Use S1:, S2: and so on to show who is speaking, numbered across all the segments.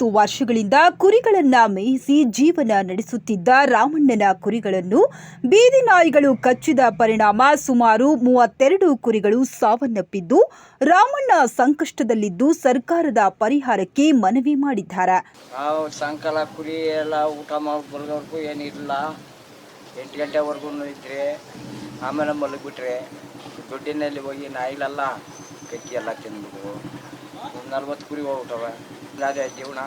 S1: 40 ವರ್ಷಗಳಿಂದ ಕುರಿಗಳನ್ನ ಮೇಯಿಸಿ ಜೀವನ ನಡೆಸುತ್ತಿದ್ದ ರಾಮಣ್ಣನ ಕುರಿಗಳನ್ನು ಬೀದಿ ನಾಯಿಗಳು ಕಚ್ಚಿದ ಪರಿಣಾಮ ಸುಮಾರು 32 ಕುರಿಗಳು ಸಾವನ್ನಪ್ಪಿದ್ದು, ರಾಮಣ್ಣ ಸಂಕಷ್ಟದಲ್ಲಿದ್ದು ಸರ್ಕಾರದ ಪರಿಹಾರಕ್ಕೆ ಮನವಿ ಮಾಡಿದ್ದಾರೆ.
S2: ಸಾಯಂಕಾಲ ಕುರಿ ಎಲ್ಲ ಊಟ ಮಾಡೋವರೆಗೂ ಏನಿಲ್ಲ, 8 ಗಂಟೆವರೆಗೂ ಇದ್ರೆ ಆಮೇಲೆ ಮಲಗಿಬಿಟ್ರೆ ದೊಡ್ಡಿನಲ್ಲಿ ಹೋಗಿ ನಾಯಿಲೆಲ್ಲ ಕಕ್ಕಿ ಎಲ್ಲ ತಿಂದ್ಬಿಟ್ಟು 40 ಕುರಿ ಹೋಗ್ಬಿಟ್ಟವೆ. ಅದೇ ಜೀವನ,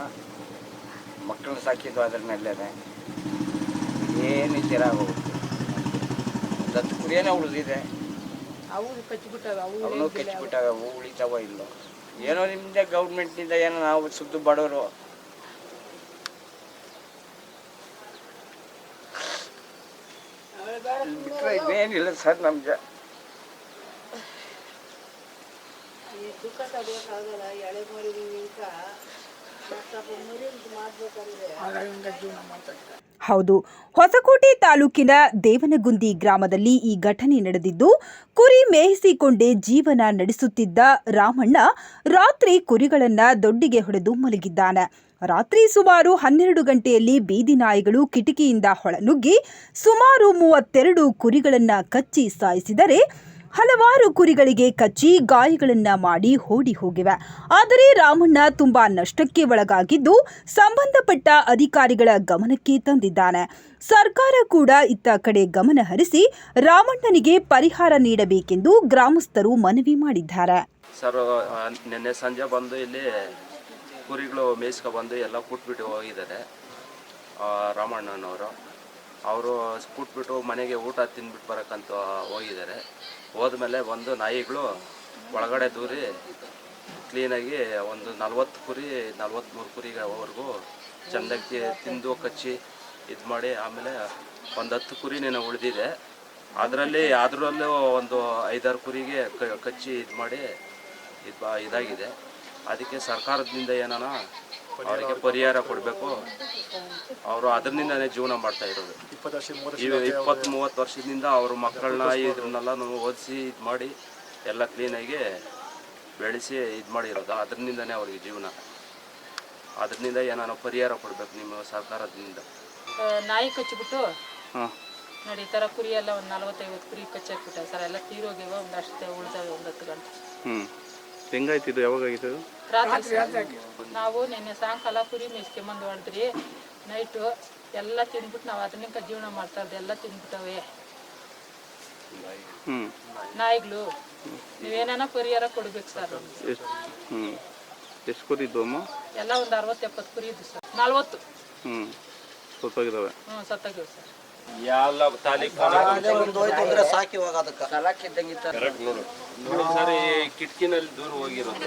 S2: ಮಕ್ಕಳನ್ನ ಸಾಕಿದ್ದು ಅದ್ರ ಮೇಲೆ ಏನಿದ್ದೀರ ಹೋಗ್ಬಿಟ್ಟು 10 ಕುರಿಯೇ ಉಳಿದಿದೆ. ಅವನು ಕಚ್ಚಿಬಿಟ್ಟಾವೆ, ಅವು ಉಳಿತಾವ ಇಲ್ಲ. ಏನೋ ನಿಮ್ಮದೇ ಗೌರ್ಮೆಂಟ್ನಿಂದ ಏನೋ ನಾವು ಸುದ್ದು ಬಡವರು ಬಿಟ್ಟರೆ ಇನ್ನೇನಿಲ್ಲ ಸರ್. ನಮ್ಗೆ
S1: ಹೌದು, ಹೊಸಕೋಟೆ ತಾಲೂಕಿನ ದೇವನಗುಂದಿ ಗ್ರಾಮದಲ್ಲಿ ಈ ಘಟನೆ ನಡೆದಿದ್ದು, ಕುರಿ ಮೇಯಿಸಿಕೊಂಡೇ ಜೀವನ ನಡೆಸುತ್ತಿದ್ದ ರಾಮಣ್ಣ ರಾತ್ರಿ ಕುರಿಗಳನ್ನ ದೊಡ್ಡಿಗೆ ಹೊಡೆದು ಮಲಗಿದ್ದಾನೆ. ರಾತ್ರಿ ಸುಮಾರು 12 ಗಂಟೆಯಲ್ಲಿ ಬೀದಿ ನಾಯಿಗಳು ಕಿಟಕಿಯಿಂದ ಹೊಳನುಗ್ಗಿ ಸುಮಾರು 32 ಕುರಿಗಳನ್ನ ಕಚ್ಚಿ ಸಾಯಿಸಿದರೆ, ಹಲವಾರು ಕುರಿಗಳಿಗೆ ಕಚ್ಚಿ ಗಾಯಗಳನ್ನ ಮಾಡಿ ಓಡಿ ಹೋಗಿವೆ. ಆದರೆ ರಾಮಣ್ಣ ತುಂಬಾ ನಷ್ಟಕ್ಕೆ ಒಳಗಾಗಿದ್ದು ಸಂಬಂಧಪಟ್ಟ ಅಧಿಕಾರಿಗಳ ಗಮನಕ್ಕೆ ತಂದಿದ್ದಾನೆ. ಸರ್ಕಾರ ಕೂಡ ಇತ್ತ ಕಡೆ ಗಮನ ಹರಿಸಿ ರಾಮಣ್ಣನಿಗೆ ಪರಿಹಾರ ನೀಡಬೇಕೆಂದು ಗ್ರಾಮಸ್ಥರು ಮನವಿ ಮಾಡಿದ್ದಾರೆ.
S3: ಸರ್, ನಿನ್ನೆ ಸಂಜೆ ಬಂದು ಇಲ್ಲಿ ಕುರಿಗಳು ಮೇಯಿಸ್ಕೊಬಂದು ಎಲ್ಲ ಕೂಟ್ಬಿಟ್ಟು ಹೋಗಿದ್ದಾರೆ ರಾಮಣ್ಣನವರು. ಅವರು ಕೂಟ್ಬಿಟ್ಟು ಮನೆಗೆ ಊಟ ತಿಂದ್ಬಿಟ್ಟು ಬರೋಕ್ಕಂತ ಹೋಗಿದ್ದಾರೆ. ಹೋದ್ಮೇಲೆ ಬಂದು ನಾಯಿಗಳು ಒಳಗಡೆ ದೂರಿ ಕ್ಲೀನಾಗಿ ಒಂದು 40 ಕುರಿ 43 ಕುರಿವರೆಗೂ ಚೆಂದಾಗಿ ತಿಂದು ಕಚ್ಚಿ ಇದು ಮಾಡಿ, ಆಮೇಲೆ ಒಂದು 10 ಕುರಿನೇನೋ ಉಳಿದಿದೆ. ಅದರಲ್ಲೂ ಒಂದು 5-6 ಕುರಿಗೆ ಕಚ್ಚಿ ಇದು ಮಾಡಿ ಇದಾಗಿದೆ. ಅದಕ್ಕೆ ಸರ್ಕಾರದಿಂದ ಏನಾನ ಅವರಿಗೆ ಪರಿಹಾರ ಕೊಡಬೇಕು. ಅವರು ಅದರಿಂದನೇ ಜೀವನ ಮಾಡ್ತಾ ಇರೋದು. 20-30 ವರ್ಷದಿಂದ ಅವ್ರ ಮಕ್ಕಳನ್ನ ಇದ್ರನ್ನೆಲ್ಲ ಓದಿಸಿ ಇದು ಮಾಡಿ ಎಲ್ಲ ಕ್ಲೀನಾಗಿ ಬೆಳೆಸಿ ಇದು ಮಾಡಿರೋದು. ಅದರಿಂದನೇ ಅವ್ರಿಗೆ ಜೀವನ. ಅದರಿಂದ ಏನಾನ ಪರಿಹಾರ ಕೊಡಬೇಕು ನಿಮ್ಮ ಸರ್ಕಾರದಿಂದ.
S4: ನಾಯಿ ಕಚ್ಚಿಬಿಟ್ಟು ನೋಡಿ, ಈ ಥರ ಕುರಿ ಎಲ್ಲ ಒಂದು 40-50 ಕುರಿ ಕಚ್ಚಾಕ್ಬಿಟ್ಟ ಸರ್. ಎಲ್ಲ ತೀರೋಗಿವ, ಒಂದಷ್ಟು ಉಳಿದಾವೆ, ಒಂದು 10 ಗಂಟೆ.
S5: ಹೆಂಗಾಯ್ತಿದ್ದು? ಯಾವಾಗಾಗಿತ್ತು?
S4: ರಾತ್ರಿ. ನಾವು ನಿನ್ನೆ ಸಾಯಂಕಾಲ ಕುರಿ ಮೇಯಿಸ್ಕೊಂಬಂದು ಹೊಡೆದ್ರಿ. ನೈಟು ಎಲ್ಲ ತಿಂದ್ಬಿಟ್ಟು ನಾವು ಅದನ್ನ ಜೀವನ ಮಾಡ್ತಾ ಇರೋದು. ಎಲ್ಲ ತಿಂದ್ಬಿಟ್ಟವೆ ನಾಯಿಗಳು. ನೀವೇನ ಪರಿಹಾರ ಕೊಡ್ಬೇಕು ಸರ್.
S5: ಎಷ್ಟು ಕೂತಿದ್ದು ಅಮ್ಮ?
S4: ಎಲ್ಲ ಒಂದು 60-70 ಕುರಿ ಇದ್ದು ಸರ್. 40
S5: ಸತ್ತೋಗಿದ್ದಾವೆ.
S4: ಸತ್ತಾಗಿವೆ ಸರ್.
S3: ಎಲ್ಲ
S2: ಸಾಕಿ ಹೋಗೋದಕ್ಕೆ
S3: ನೋಡಿ ಸರ್, ಈ ಕಿಟಕಿನಲ್ಲಿ ದೂರ ಹೋಗಿರೋದು.